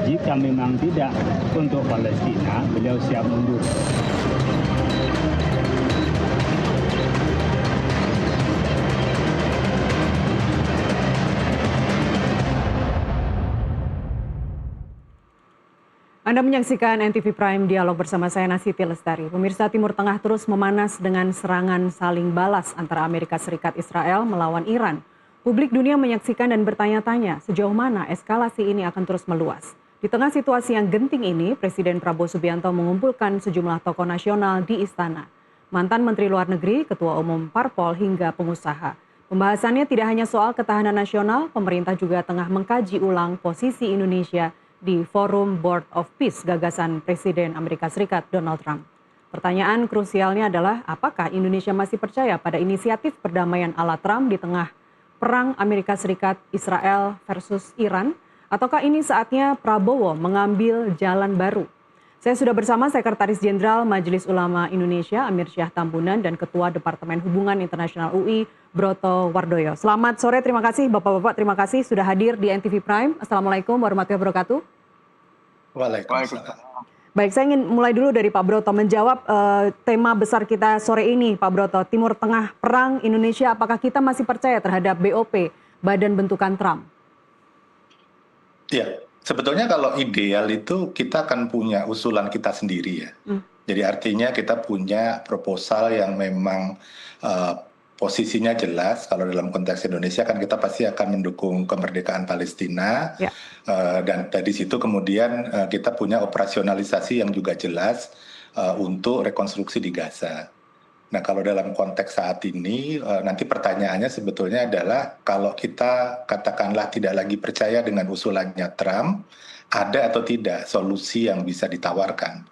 jika memang tidak untuk Palestina, beliau siap mundur. Anda menyaksikan NTV Prime Dialog bersama saya Nasiti Lestari. Pemirsa, Timur Tengah terus memanas dengan serangan saling balas antara Amerika Serikat Israel melawan Iran. Publik dunia menyaksikan dan bertanya-tanya sejauh mana eskalasi ini akan terus meluas. Di tengah situasi yang genting ini, Presiden Prabowo Subianto mengumpulkan sejumlah tokoh nasional di istana. Mantan Menteri Luar Negeri, Ketua Umum Parpol hingga pengusaha. Pembahasannya tidak hanya soal ketahanan nasional, pemerintah juga tengah mengkaji ulang posisi Indonesia di Forum Board of Peace gagasan Presiden Amerika Serikat Donald Trump. Pertanyaan krusialnya adalah apakah Indonesia masih percaya pada inisiatif perdamaian ala Trump di tengah perang Amerika Serikat Israel versus Iran, ataukah ini saatnya Prabowo mengambil jalan baru? Saya sudah bersama Sekretaris Jenderal Majelis Ulama Indonesia Amir Syah Tambunan dan Ketua Departemen Hubungan Internasional UI Broto Wardoyo. Selamat sore, terima kasih Bapak-Bapak, terima kasih sudah hadir di NTV Prime. Assalamualaikum warahmatullahi wabarakatuh. Waalaikumsalam. Baik, saya ingin mulai dulu dari Pak Broto menjawab tema besar kita sore ini, Pak Broto. Timur Tengah perang Indonesia, apakah kita masih percaya terhadap BOP, Badan Bentukan Trump? Ya, sebetulnya kalau ideal itu kita akan punya usulan kita sendiri ya. Jadi artinya kita punya proposal yang memang posisinya jelas. Kalau dalam konteks Indonesia kan kita pasti akan mendukung kemerdekaan Palestina. Ya. Dan dari situ kemudian kita punya operasionalisasi yang juga jelas untuk rekonstruksi di Gaza. Nah, kalau dalam konteks saat ini, nanti pertanyaannya sebetulnya adalah kalau kita katakanlah tidak lagi percaya dengan usulannya Trump, ada atau tidak solusi yang bisa ditawarkan.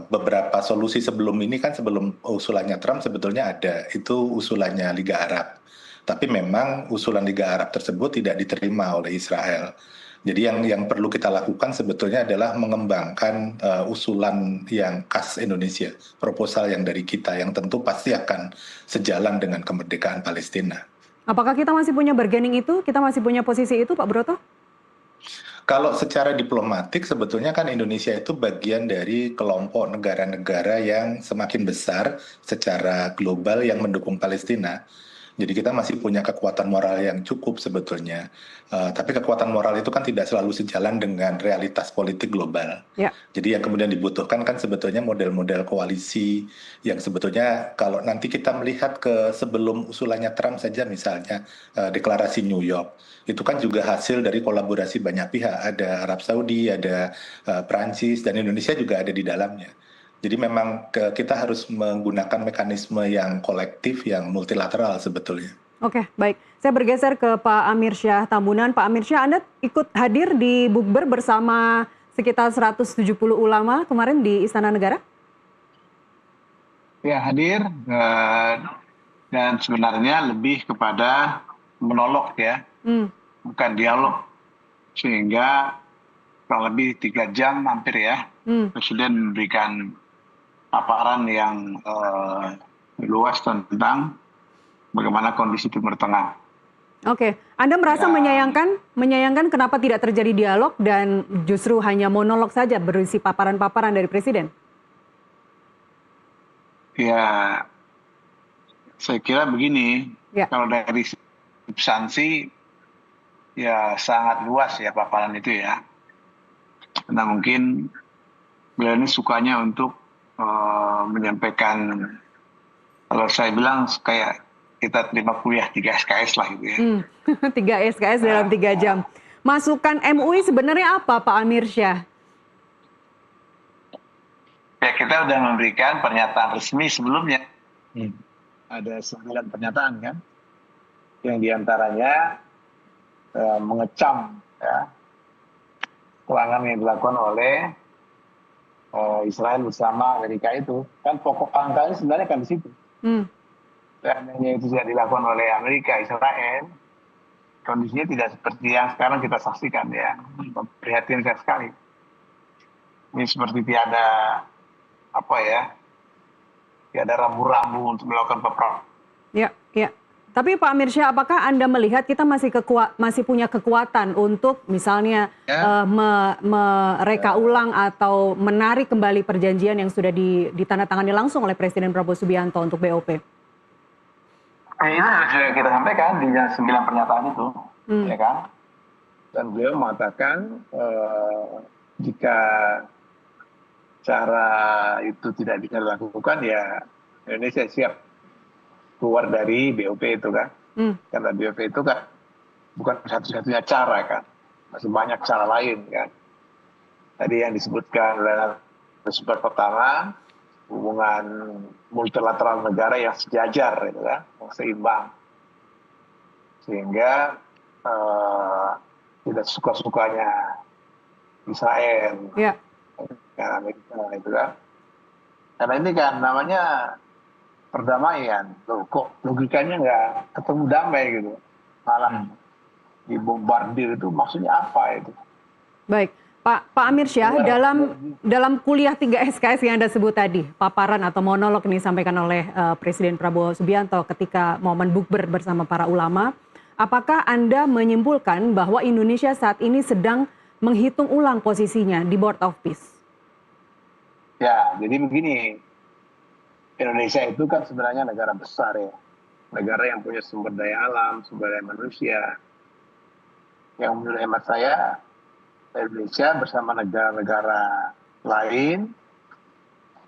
Beberapa solusi sebelum ini kan sebelum usulannya Trump sebetulnya ada, itu usulannya Liga Arab. Tapi memang usulan Liga Arab tersebut tidak diterima oleh Israel. Jadi yang perlu kita lakukan sebetulnya adalah mengembangkan usulan yang khas Indonesia, proposal yang dari kita yang tentu pasti akan sejalan dengan kemerdekaan Palestina. Apakah kita masih punya bargaining itu? Kita masih punya posisi itu, Pak Broto? Kalau secara diplomatik sebetulnya kan Indonesia itu bagian dari kelompok negara-negara yang semakin besar secara global yang mendukung Palestina. Jadi kita masih punya kekuatan moral yang cukup sebetulnya. Tapi kekuatan moral itu kan tidak selalu sejalan dengan realitas politik global. Ya. Jadi yang kemudian dibutuhkan kan sebetulnya model-model koalisi yang sebetulnya kalau nanti kita melihat ke sebelum usulannya Trump saja misalnya deklarasi New York. Itu kan juga hasil dari kolaborasi banyak pihak. Ada Arab Saudi, ada Prancis, dan Indonesia juga ada di dalamnya. Jadi memang kita harus menggunakan mekanisme yang kolektif, yang multilateral sebetulnya. Oke, baik. Saya bergeser ke Pak Amir Syah Tambunan. Pak Amir Syah, Anda ikut hadir di bukber bersama sekitar 170 ulama kemarin di Istana Negara? Ya, hadir. Dan sebenarnya lebih kepada monolog ya, bukan dialog. Sehingga kurang lebih 3 jam hampir ya, Presiden memberikan paparan yang luas tentang bagaimana kondisi Timur Tengah. Oke, Anda merasa menyayangkan kenapa tidak terjadi dialog dan justru hanya monolog saja berisi paparan-paparan dari Presiden? Ya, saya kira begini, Ya. kalau dari substansi ya sangat luas ya paparan itu ya. Karena mungkin beliau ini sukanya untuk menyampaikan, kalau saya bilang kayak kita terima kuliah 3 SKS lah gitu ya. 3 SKS dalam 3 jam. Masukan MUI sebenarnya apa, Pak Amir Syah? Ya, kita sudah memberikan pernyataan resmi sebelumnya. Ada 9 pernyataan kan, yang diantaranya mengecam ya, serangan yang dilakukan oleh Israel bersama Amerika itu. Kan pokok angkanya sebenarnya kan di situ. Seandainya itu tidak dilakukan oleh Amerika, Israel, kondisinya tidak seperti yang sekarang kita saksikan ya. Prihatinkan sekali. Ini seperti tiada tiada rambu-rambu untuk melakukan peperangan. Ya. Tapi Pak Amirsyah, apakah Anda melihat kita masih punya kekuatan untuk misalnya mereka ulang atau menarik kembali perjanjian yang sudah ditandatangani langsung oleh Presiden Prabowo Subianto untuk BOP? Itu sudah kita sampaikan di 9 pernyataan itu, ya kan? Dan beliau mengatakan jika cara itu tidak bisa dilakukan, ya Indonesia siap keluar dari BOP itu kan. Karena BOP itu kan bukan satu-satunya cara kan, masih banyak cara lain kan. Tadi yang disebutkan adalah sumber pertama, hubungan multilateral negara yang sejajar, gitu kan, yang seimbang, sehingga tidak suka-sukanya Israel, Amerika, itu kan. Karena ini kan namanya perdamaian, loh, kok logikanya nggak ketemu damai gitu, malah dibombardir, itu maksudnya apa itu? Baik, Pak Amirsyah, dalam kuliah 3 SKS yang Anda sebut tadi, paparan atau monolog ini disampaikan oleh Presiden Prabowo Subianto ketika momen bukber bersama para ulama, apakah Anda menyimpulkan bahwa Indonesia saat ini sedang menghitung ulang posisinya di Board of Peace? Ya, jadi begini, Indonesia itu kan sebenarnya negara besar ya, negara yang punya sumber daya alam, sumber daya manusia, yang menurut hemat saya Indonesia bersama negara-negara lain,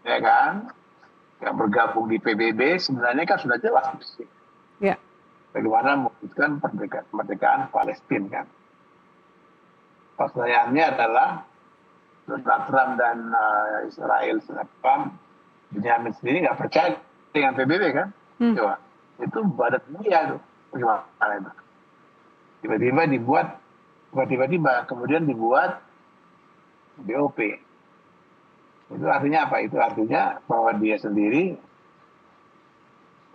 ya kan, yang bergabung di PBB sebenarnya kan sudah jelas mesti. Ya. Bagaimana mewujudkan kemerdekaan Palestina kan. Pertanyaannya adalah Donald Trump dan Israel Benjamin sendiri nggak percaya dengan PBB kan? Coba, itu badat mulia tuh, bagaimana itu? Tiba-tiba kemudian dibuat BOP. Itu artinya apa? Itu artinya bahwa dia sendiri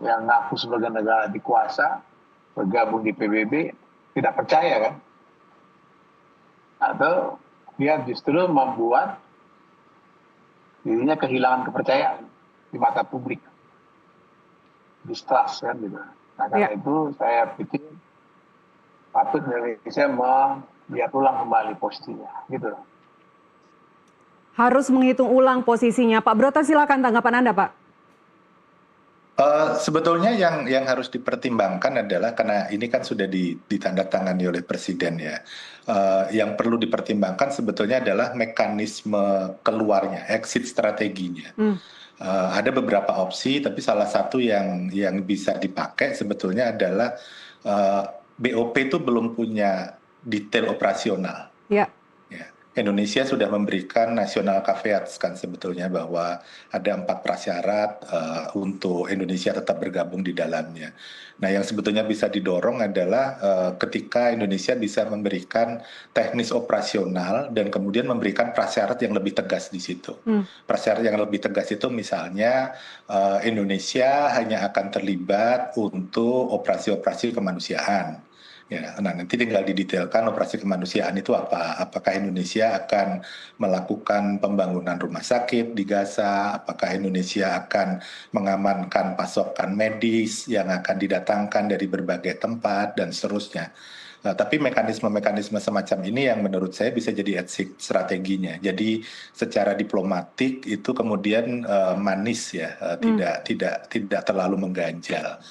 yang ngaku sebagai negara dikuasa, bergabung di PBB, tidak percaya kan? Atau dia justru membuat dirinya kehilangan kepercayaan di mata publik, distrust kan gitu. Nah karena itu saya pikir patut Indonesia melihat ulang kembali posisinya, gitu. Harus menghitung ulang posisinya, Pak Broto, silakan tanggapan Anda, Pak. Sebetulnya yang harus dipertimbangkan adalah karena ini kan sudah ditandatangani oleh Presiden ya. Yang perlu dipertimbangkan sebetulnya adalah mekanisme keluarnya, exit strateginya. Ada beberapa opsi, tapi salah satu yang bisa dipakai sebetulnya adalah BOP itu belum punya detail operasional. Ya. Indonesia sudah memberikan national caveats kan sebetulnya bahwa ada 4 prasyarat untuk Indonesia tetap bergabung di dalamnya. Nah yang sebetulnya bisa didorong adalah ketika Indonesia bisa memberikan teknis operasional dan kemudian memberikan prasyarat yang lebih tegas di situ. Prasyarat yang lebih tegas itu misalnya Indonesia hanya akan terlibat untuk operasi-operasi kemanusiaan. Ya, nah nanti tinggal didetailkan operasi kemanusiaan itu apa. Apakah Indonesia akan melakukan pembangunan rumah sakit di Gaza? Apakah Indonesia akan mengamankan pasokan medis yang akan didatangkan dari berbagai tempat dan seterusnya. Nah, tapi mekanisme-mekanisme semacam ini yang menurut saya bisa jadi exit strateginya. Jadi secara diplomatik itu kemudian manis ya, tidak terlalu mengganjal.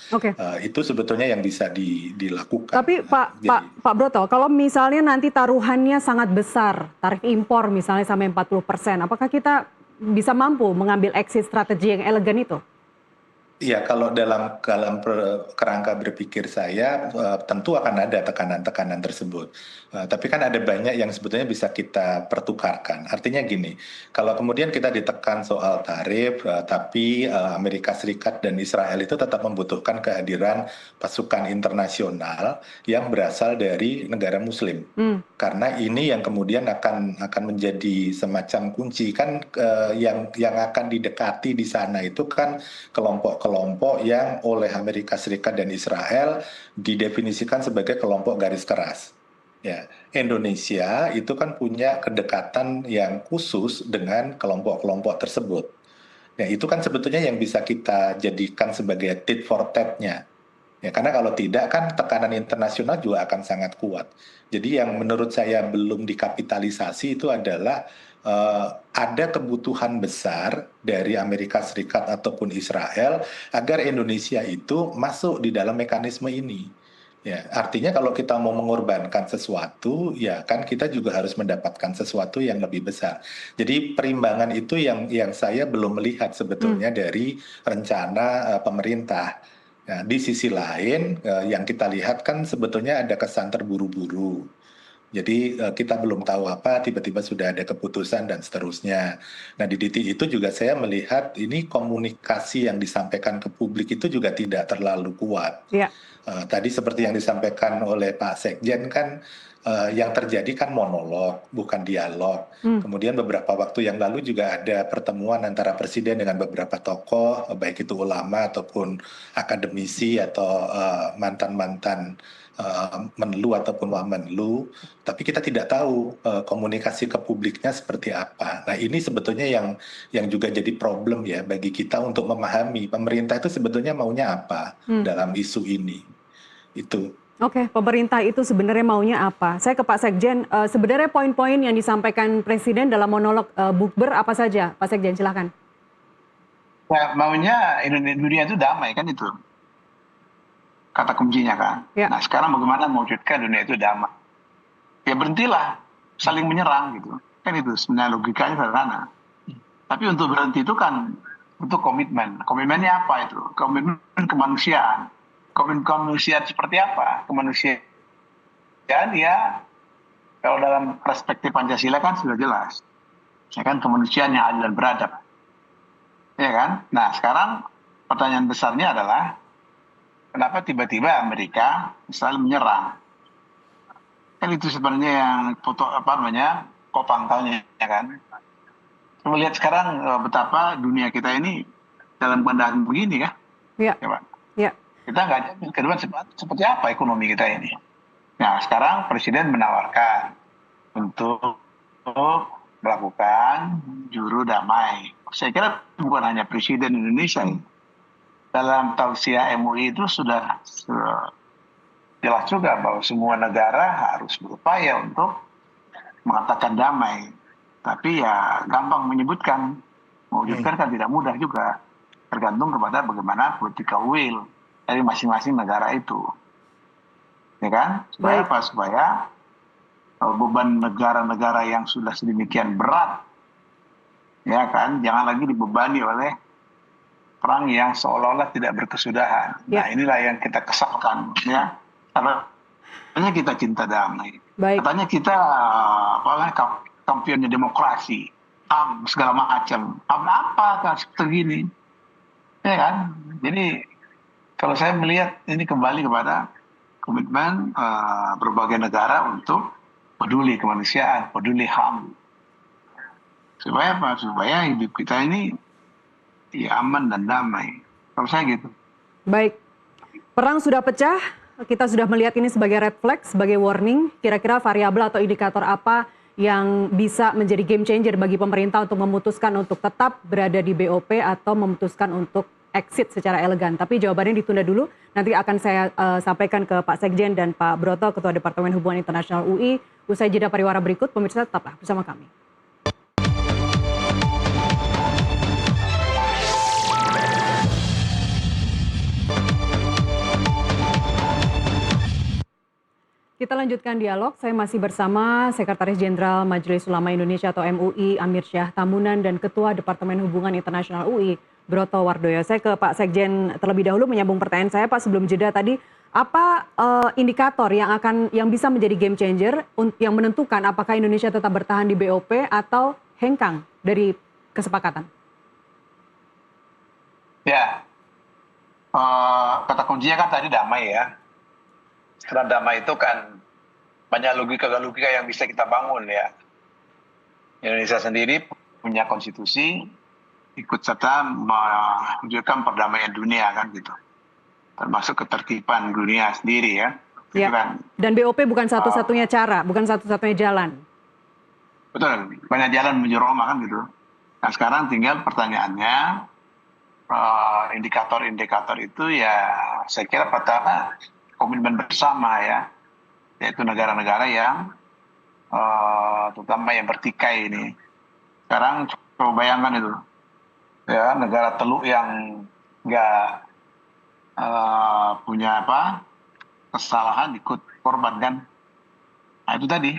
Itu sebetulnya yang bisa dilakukan. Tapi Pak Broto, kalau misalnya nanti taruhannya sangat besar, tarif impor misalnya sampai 40%, apakah kita bisa mampu mengambil exit strategi yang elegan itu? Iya, kalau dalam kerangka berpikir saya tentu akan ada tekanan-tekanan tersebut. Tapi kan ada banyak yang sebetulnya bisa kita pertukarkan. Artinya gini, kalau kemudian kita ditekan soal tarif, tapi Amerika Serikat dan Israel itu tetap membutuhkan kehadiran pasukan internasional yang berasal dari negara Muslim. Karena ini yang kemudian akan menjadi semacam kunci kan yang akan didekati di sana itu kan kelompok yang oleh Amerika Serikat dan Israel didefinisikan sebagai kelompok garis keras. Ya, Indonesia itu kan punya kedekatan yang khusus dengan kelompok-kelompok tersebut. Ya, itu kan sebetulnya yang bisa kita jadikan sebagai tit for tat-nya. Ya, karena kalau tidak kan tekanan internasional juga akan sangat kuat. Jadi yang menurut saya belum dikapitalisasi itu adalah ada kebutuhan besar dari Amerika Serikat ataupun Israel agar Indonesia itu masuk di dalam mekanisme ini. Ya, artinya kalau kita mau mengorbankan sesuatu, ya kan kita juga harus mendapatkan sesuatu yang lebih besar. Jadi perimbangan itu yang saya belum melihat sebetulnya dari rencana pemerintah. Nah, di sisi lain, yang kita lihat kan sebetulnya ada kesan terburu-buru. Jadi kita belum tahu apa, tiba-tiba sudah ada keputusan dan seterusnya. Nah di titik itu juga saya melihat ini komunikasi yang disampaikan ke publik itu juga tidak terlalu kuat. Ya. Tadi seperti yang disampaikan oleh Pak Sekjen kan yang terjadi kan monolog, bukan dialog. Kemudian beberapa waktu yang lalu juga ada pertemuan antara Presiden dengan beberapa tokoh, baik itu ulama ataupun akademisi atau mantan-mantan Menlu ataupun Wamenlu, tapi kita tidak tahu komunikasi ke publiknya seperti apa. Nah ini sebetulnya yang juga jadi problem ya bagi kita untuk memahami pemerintah itu sebetulnya maunya apa dalam isu ini. Itu. Oke, pemerintah itu sebenarnya maunya apa? Saya ke Pak Sekjen, sebenarnya poin-poin yang disampaikan Presiden dalam monolog Bukber apa saja? Pak Sekjen, silahkan. Ya, maunya dunia itu damai kan itu. Kata kuncinya kan. Ya. Nah sekarang bagaimana mewujudkan dunia itu damai? Ya berhentilah saling menyerang gitu. Kan itu sebenarnya logikanya sederhana. Tapi untuk berhenti itu kan untuk komitmen. Komitmennya apa itu? Komitmen kemanusiaan. Komitmen kemanusiaan seperti apa? Kemanusiaan ya kalau dalam perspektif Pancasila kan sudah jelas. Ya kan kemanusiaan yang adil dan beradab. Ya kan? Nah sekarang pertanyaan besarnya adalah kenapa tiba-tiba Amerika Israel menyerang? Kan itu sebenarnya yang kop pangkalnya ya kan. Melihat sekarang betapa dunia kita ini dalam keadaan begini ya. Iya. Ya, Pak. Ya. Kita nggak jamin ke depan seperti apa ekonomi kita ini. Nah sekarang Presiden menawarkan untuk melakukan juru damai. Saya kira bukan hanya Presiden Indonesia ini. Dalam tausiah MUI itu sudah jelas juga bahwa semua negara harus berupaya untuk mengatakan damai. Tapi ya gampang menyebutkan, mewujudkan kan tidak mudah juga. Tergantung kepada bagaimana political will dari masing-masing negara itu. Ya kan? Supaya apa? Supaya beban negara-negara yang sudah sedemikian berat, ya kan, jangan lagi dibebani oleh perang yang seolah-olah tidak berkesudahan. Ya. Nah inilah yang kita kesalkan ya. Katanya kita cinta damai. Katanya kita kampionnya demokrasi. Segala macam. Apa kan seperti ini. Ya kan? Jadi kalau saya melihat ini kembali kepada komitmen berbagai negara untuk peduli kemanusiaan, peduli HAM. Supaya apa? Supaya hidup kita ini ya aman dan damai. Kalau saya gitu. Baik. Perang sudah pecah, kita sudah melihat ini sebagai red flag, sebagai warning. Kira-kira variabel atau indikator apa yang bisa menjadi game changer bagi pemerintah untuk memutuskan untuk tetap berada di BOP atau memutuskan untuk exit secara elegan. Tapi jawabannya ditunda dulu. Nanti akan saya sampaikan ke Pak Sekjen dan Pak Broto, Ketua Departemen Hubungan Internasional UI. Usai jeda pariwara berikut, pemirsa tetaplah bersama kami. Kita lanjutkan dialog. Saya masih bersama Sekretaris Jenderal Majelis Ulama Indonesia atau MUI Amir Syah Tambunan dan Ketua Departemen Hubungan Internasional UI Broto Wardoyo. Saya ke Pak Sekjen terlebih dahulu menyambung pertanyaan saya Pak sebelum jeda tadi. Apa indikator yang bisa menjadi game changer yang menentukan apakah Indonesia tetap bertahan di BOP atau hengkang dari kesepakatan? Ya, kata kuncinya kan tadi damai ya. Karena damai itu kan banyak logika-logika yang bisa kita bangun ya. Indonesia sendiri punya konstitusi, ikut serta mewujudkan perdamaian dunia kan gitu. Termasuk ketertiban dunia sendiri ya. Ya. Gitu kan. Dan BOP bukan satu-satunya cara, bukan satu-satunya jalan. Betul, banyak jalan menuju Roma kan gitu. Nah sekarang tinggal pertanyaannya, indikator-indikator itu ya saya kira pertama komitmen bersama ya, yaitu negara-negara yang terutama yang bertikai ini. Sekarang coba bayangkan itu, ya negara teluk yang nggak punya kesalahan ikut korban kan. Nah itu tadi,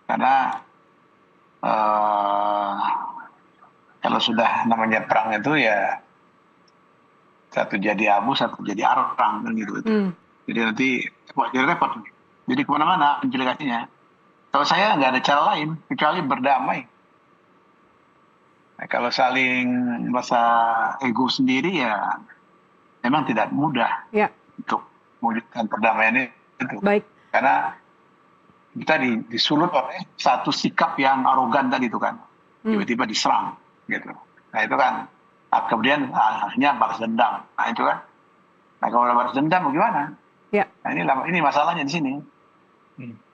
karena kalau sudah namanya perang itu ya satu jadi abu, satu jadi arang kan gitu. Jadi nanti jadi repot. Jadi kemana-mana implikasinya. Kalau saya nggak ada cara lain kecuali berdamai. Nah, kalau saling merasa ego sendiri ya memang tidak mudah untuk mewujudkan perdamaian itu. Baik. Karena kita disulut oleh satu sikap yang arogan tadi itu kan. Tiba-tiba diserang gitu. Nah itu kan kemudian akhirnya balas dendam. Nah itu kan. Nah kalau balas dendam bagaimana? Ya. Nah ini masalahnya di sini.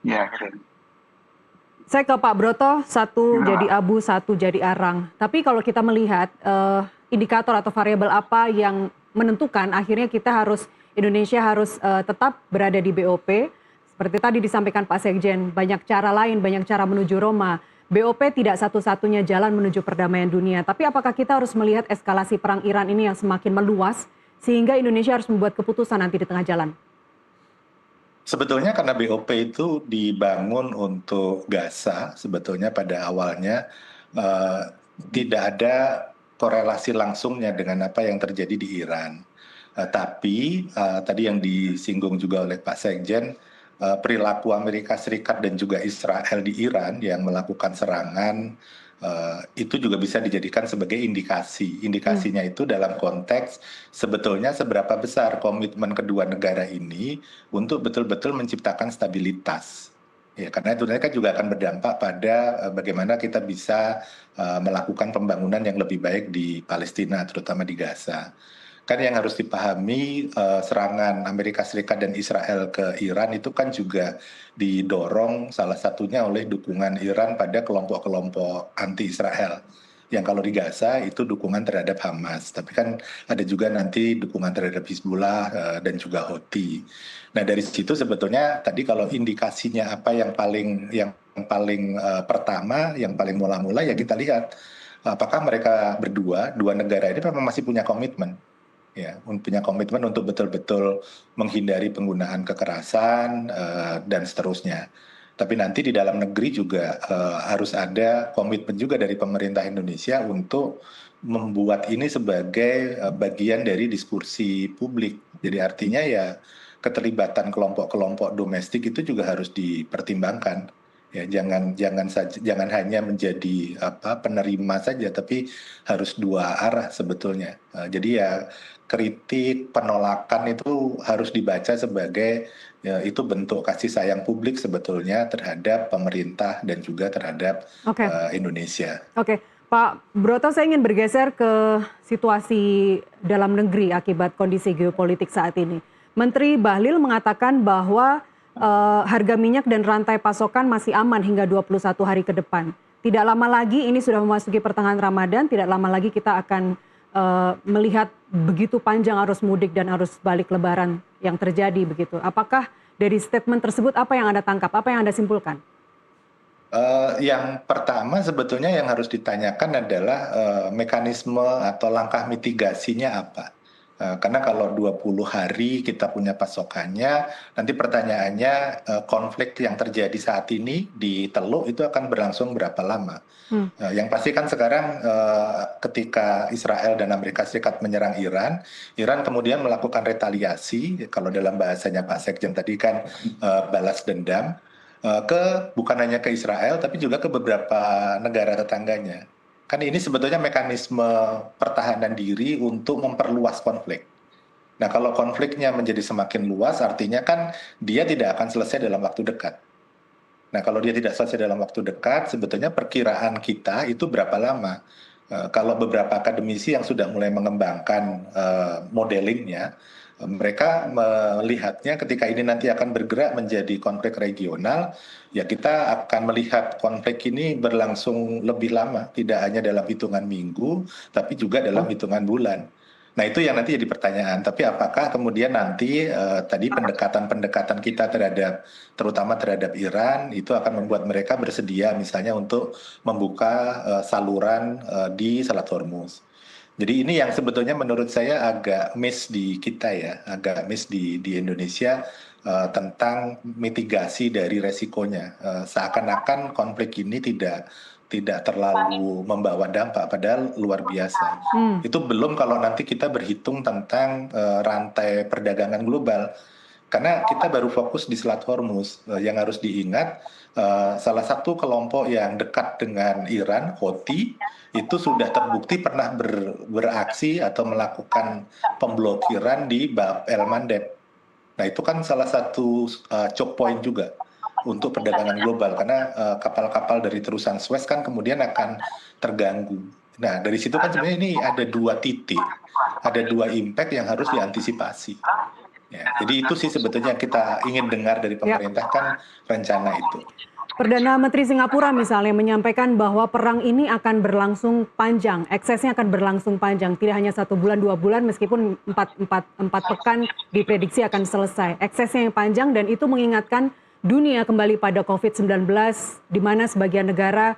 Ya gitu. Saya ke Pak Broto, satu jadi abu, satu jadi arang. Tapi kalau kita melihat indikator atau variabel apa yang menentukan akhirnya Indonesia harus tetap berada di BOP. Seperti tadi disampaikan Pak Sekjen, banyak cara lain, banyak cara menuju Roma. BOP tidak satu-satunya jalan menuju perdamaian dunia. Tapi apakah kita harus melihat eskalasi perang Iran ini yang semakin meluas sehingga Indonesia harus membuat keputusan nanti di tengah jalan? Sebetulnya karena BOP itu dibangun untuk Gaza, sebetulnya pada awalnya tidak ada korelasi langsungnya dengan apa yang terjadi di Iran. Tapi tadi yang disinggung juga oleh Pak Sekjen, perilaku Amerika Serikat dan juga Israel di Iran yang melakukan serangan itu juga bisa dijadikan sebagai indikasi. Indikasinya itu dalam konteks sebetulnya seberapa besar komitmen kedua negara ini untuk betul-betul menciptakan stabilitas. Ya, karena itu kan juga akan berdampak pada bagaimana kita bisa melakukan pembangunan yang lebih baik di Palestina, terutama di Gaza. Kan yang harus dipahami serangan Amerika Serikat dan Israel ke Iran itu kan juga didorong salah satunya oleh dukungan Iran pada kelompok-kelompok anti-Israel. Yang kalau di Gaza itu dukungan terhadap Hamas, tapi kan ada juga nanti dukungan terhadap Hizbullah dan juga Houthi. Nah dari situ sebetulnya tadi kalau indikasinya apa yang paling pertama, yang paling mula-mula ya kita lihat apakah mereka dua negara ini memang masih punya komitmen. Ya, punya komitmen untuk betul-betul menghindari penggunaan kekerasan dan seterusnya. Tapi nanti di dalam negeri juga harus ada komitmen juga dari pemerintah Indonesia untuk membuat ini sebagai bagian dari diskusi publik. Jadi artinya ya keterlibatan kelompok-kelompok domestik itu juga harus dipertimbangkan. Ya, jangan hanya menjadi penerima saja, tapi harus dua arah sebetulnya. Jadi ya kritik, penolakan itu harus dibaca sebagai ya, itu bentuk kasih sayang publik sebetulnya terhadap pemerintah dan juga terhadap Indonesia. Oke. Pak Broto, saya ingin bergeser ke situasi dalam negeri akibat kondisi geopolitik saat ini. Menteri Bahlil mengatakan bahwa harga minyak dan rantai pasokan masih aman hingga 21 hari ke depan. Tidak lama lagi, ini sudah memasuki pertengahan Ramadan, tidak lama lagi kita akan melihat begitu panjang arus mudik dan arus balik Lebaran yang terjadi begitu. Apakah dari statement tersebut apa yang Anda tangkap, apa yang Anda simpulkan? Yang pertama sebetulnya yang harus ditanyakan adalah mekanisme atau langkah mitigasinya apa. Karena kalau 20 hari kita punya pasokannya, nanti pertanyaannya konflik yang terjadi saat ini di Teluk itu akan berlangsung berapa lama. Yang pasti kan sekarang ketika Israel dan Amerika Serikat menyerang Iran, Iran kemudian melakukan retaliasi, kalau dalam bahasanya Pak Sekjen tadi kan balas dendam, bukan hanya ke Israel, tapi juga ke beberapa negara tetangganya. Kan ini sebetulnya mekanisme pertahanan diri untuk memperluas konflik. Nah kalau konfliknya menjadi semakin luas artinya kan dia tidak akan selesai dalam waktu dekat. Nah kalau dia tidak selesai dalam waktu dekat sebetulnya perkiraan kita itu berapa lama. Kalau beberapa akademisi yang sudah mulai mengembangkan modelingnya, mereka melihatnya ketika ini nanti akan bergerak menjadi konflik regional, ya kita akan melihat konflik ini berlangsung lebih lama, tidak hanya dalam hitungan minggu, tapi juga dalam hitungan bulan. Nah itu yang nanti jadi pertanyaan. Tapi apakah kemudian nanti tadi pendekatan-pendekatan kita terutama terhadap Iran itu akan membuat mereka bersedia misalnya untuk membuka saluran di Selat Hormuz. Jadi ini yang sebetulnya menurut saya agak miss di kita ya, agak miss di Indonesia tentang mitigasi dari resikonya. Seakan-akan konflik ini tidak terlalu membawa dampak, padahal luar biasa. Itu belum kalau nanti kita berhitung tentang rantai perdagangan global. Karena kita baru fokus di Selat Hormuz. Yang harus diingat, salah satu kelompok yang dekat dengan Iran, Houthi, itu sudah terbukti pernah beraksi atau melakukan pemblokiran di Bab el Mandeb. Nah itu kan salah satu choke point juga untuk perdagangan global karena kapal-kapal dari terusan Suez kan kemudian akan terganggu. Nah dari situ kan sebenarnya ini ada dua titik, ada dua impact yang harus diantisipasi. Ya, jadi itu sih sebetulnya yang kita ingin dengar dari pemerintah kan rencana itu. Perdana Menteri Singapura misalnya menyampaikan bahwa perang ini akan berlangsung panjang, eksesnya akan berlangsung panjang, tidak hanya 1 bulan 2 bulan meskipun 4 pekan diprediksi akan selesai. Eksesnya yang panjang dan itu mengingatkan dunia kembali pada COVID-19 di mana sebagian negara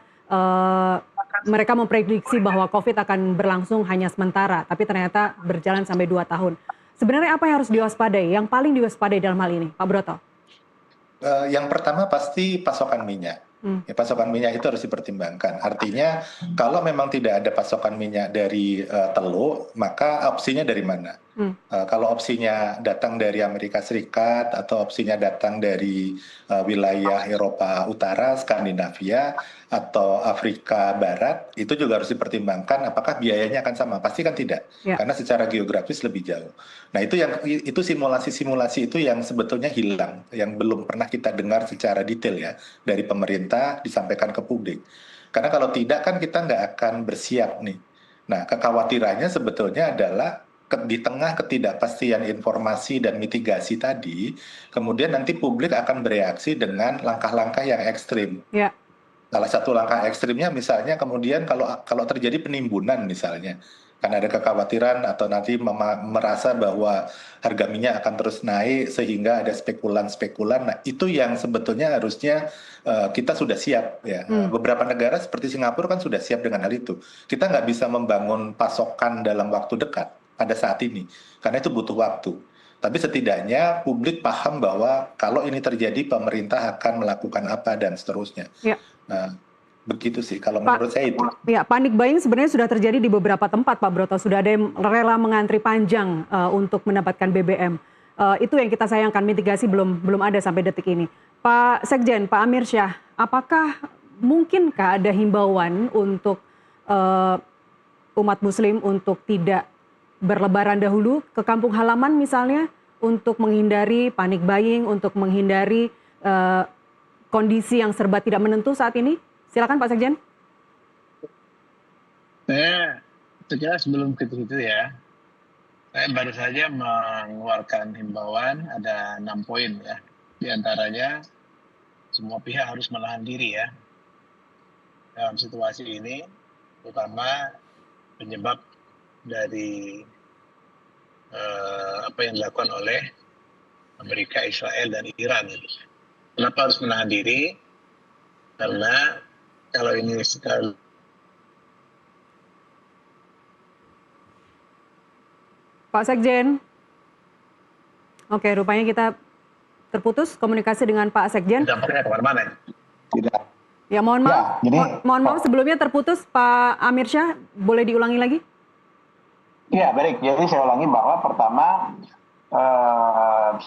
mereka memprediksi bahwa COVID akan berlangsung hanya sementara, tapi ternyata berjalan sampai 2 tahun. Sebenarnya apa yang harus diwaspadai, yang paling diwaspadai dalam hal ini, Pak Broto? Yang pertama pasti pasokan minyak. Ya, pasokan minyak itu harus dipertimbangkan. Artinya kalau memang tidak ada pasokan minyak dari Teluk, maka opsinya dari mana? Kalau opsinya datang dari Amerika Serikat atau opsinya datang dari wilayah Eropa Utara, Skandinavia, atau Afrika Barat, itu juga harus dipertimbangkan apakah biayanya akan sama. Pasti kan tidak, karena secara geografis lebih jauh. Nah itu simulasi-simulasi itu yang sebetulnya hilang, yang belum pernah kita dengar secara detail ya dari pemerintah disampaikan ke publik. Karena kalau tidak kan kita nggak akan bersiap nih. Nah kekhawatirannya sebetulnya adalah di tengah ketidakpastian informasi dan mitigasi tadi, kemudian nanti publik akan bereaksi dengan langkah-langkah yang ekstrim. Ya. Salah satu langkah ekstrimnya misalnya kemudian kalau terjadi penimbunan misalnya, karena ada kekhawatiran atau nanti merasa bahwa harga minyak akan terus naik sehingga ada spekulan-spekulan. Nah itu yang sebetulnya harusnya kita sudah siap ya. Beberapa negara seperti Singapura kan sudah siap dengan hal itu. Kita nggak bisa membangun pasokan dalam waktu dekat pada saat ini karena itu butuh waktu. Tapi setidaknya publik paham bahwa kalau ini terjadi pemerintah akan melakukan apa dan seterusnya. Ya. Nah, begitu sih kalau menurut saya itu. Ya, panic buying sebenarnya sudah terjadi di beberapa tempat, Pak Broto. Sudah ada yang rela mengantri panjang untuk mendapatkan BBM. Itu yang kita sayangkan, mitigasi belum ada sampai detik ini. Pak Sekjen, Pak Amir Syah, apakah mungkinkah ada himbauan untuk umat Muslim untuk tidak berlebaran dahulu ke kampung halaman misalnya untuk menghindari panic buying, untuk menghindari kondisi yang serba tidak menentu saat ini? Silakan Pak Sekjen. Saya kira sebelum ke situ ya, saya baru saja mengeluarkan himbauan ada 6 poin ya. Di antaranya semua pihak harus menahan diri ya dalam situasi ini, terutama penyebab dari apa yang dilakukan oleh Amerika, Israel, dan Iran. Kenapa harus menahan diri? Karena kalau ini sekali Pak Sekjen. Oke, rupanya kita terputus komunikasi dengan Pak Sekjen. dampaknya kemana-mana. Tidak. Ya, mohon maaf. Mohon maaf sebelumnya terputus, Pak Amir Syah. Boleh diulangi lagi? Ya, baik. Jadi saya ulangi bahwa pertama,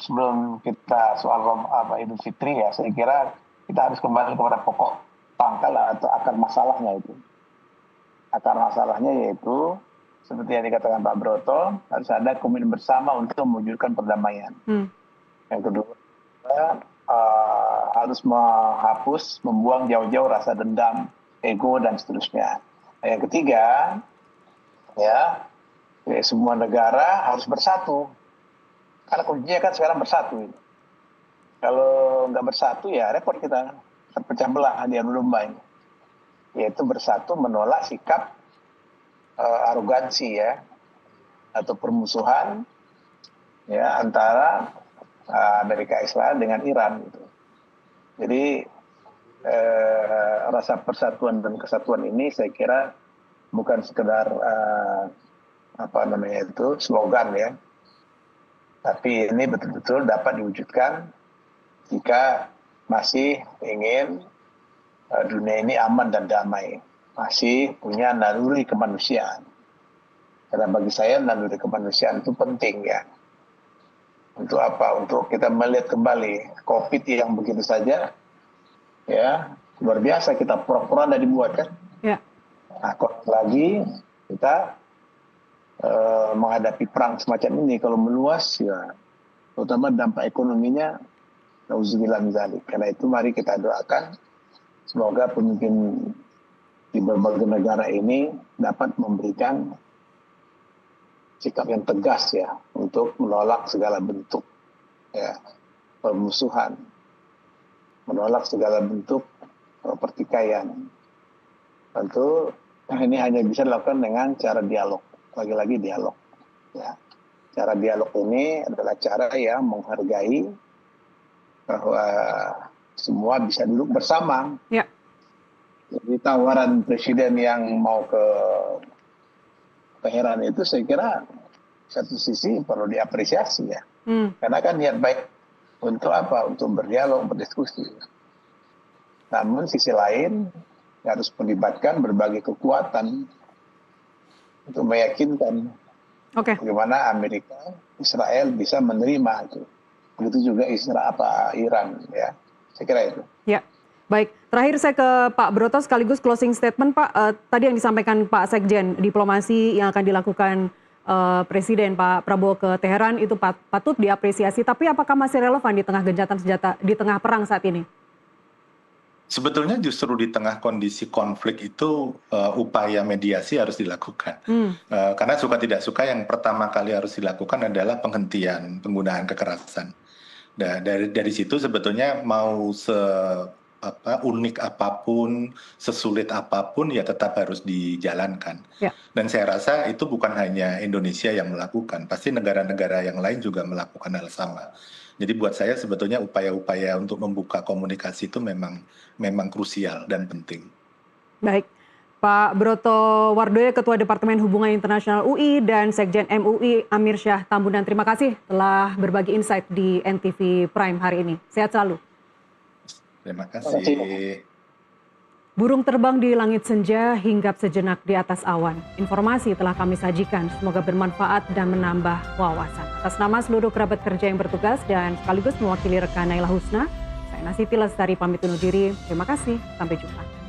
sebelum kita soal Idul Fitri ya, saya kira kita harus kembali kepada pokok pangkal atau akar masalahnya itu. Akar masalahnya yaitu seperti yang dikatakan Pak Broto, harus ada komitmen bersama untuk mewujudkan perdamaian. Yang kedua, harus menghapus, membuang jauh-jauh rasa dendam, ego dan seterusnya. Yang ketiga, ya semua negara harus bersatu. Karena kuncinya kan sekarang bersatu. Kalau nggak bersatu ya repot kita, terpecah belah adu domba ini. Yaitu bersatu menolak sikap arogansi ya, atau permusuhan ya antara Amerika Israel dengan Iran gitu. Jadi rasa persatuan dan kesatuan ini saya kira bukan sekedar slogan ya, tapi ini betul-betul dapat diwujudkan jika masih ingin dunia ini aman dan damai, masih punya naluri kemanusiaan. Karena bagi saya naluri kemanusiaan itu penting ya. Untuk apa? Untuk kita melihat kembali COVID yang begitu saja, ya luar biasa, kita pura-pura tidak dibuat kan. Ya. Nah, kok lagi kita menghadapi perang semacam ini, kalau meluas ya, terutama dampak ekonominya, nauzubillah min dzalik. Karena itu mari kita doakan semoga pemimpin di berbagai negara ini dapat memberikan sikap yang tegas ya untuk menolak segala bentuk ya permusuhan, menolak segala bentuk pertikaian. Tentu ini hanya bisa dilakukan dengan cara dialog, lagi-lagi dialog. Ya. Cara dialog ini adalah cara yang menghargai bahwa semua bisa duduk bersama. Ya. Jadi tawaran presiden yang mau ke Teheran itu saya kira satu sisi perlu diapresiasi ya. Karena kan niat baik untuk apa? Untuk berdialog, berdiskusi. Namun sisi lain harus melibatkan berbagai kekuatan untuk meyakinkan bagaimana Amerika, Israel bisa menerima itu. Begitu juga Iran ya. Saya kira itu. Ya. Baik, terakhir saya ke Pak Broto sekaligus closing statement Pak. Tadi yang disampaikan Pak Sekjen, diplomasi yang akan dilakukan Presiden Pak Prabowo ke Teheran itu patut diapresiasi. Tapi apakah masih relevan di tengah gencatan senjata, di tengah perang saat ini? Sebetulnya justru di tengah kondisi konflik itu upaya mediasi harus dilakukan. Karena suka tidak suka yang pertama kali harus dilakukan adalah penghentian penggunaan kekerasan. Dari situ sebetulnya mau unik apapun, sesulit apapun ya tetap harus dijalankan. Ya. Dan saya rasa itu bukan hanya Indonesia yang melakukan, pasti negara-negara yang lain juga melakukan hal sama. Jadi buat saya sebetulnya upaya-upaya untuk membuka komunikasi itu memang krusial dan penting. Baik, Pak Broto Wardoyo, Ketua Departemen Hubungan Internasional UI dan Sekjen MUI Amir Syah Tambunan, terima kasih telah berbagi insight di NTV Prime hari ini. Sehat selalu. Terima kasih. Burung terbang di langit senja, hinggap sejenak di atas awan. Informasi telah kami sajikan, semoga bermanfaat dan menambah wawasan. Atas nama seluruh kerabat kerja yang bertugas dan sekaligus mewakili rekan Naila Husna, saya Nasiti Lestari pamit undur diri. Terima kasih, sampai jumpa.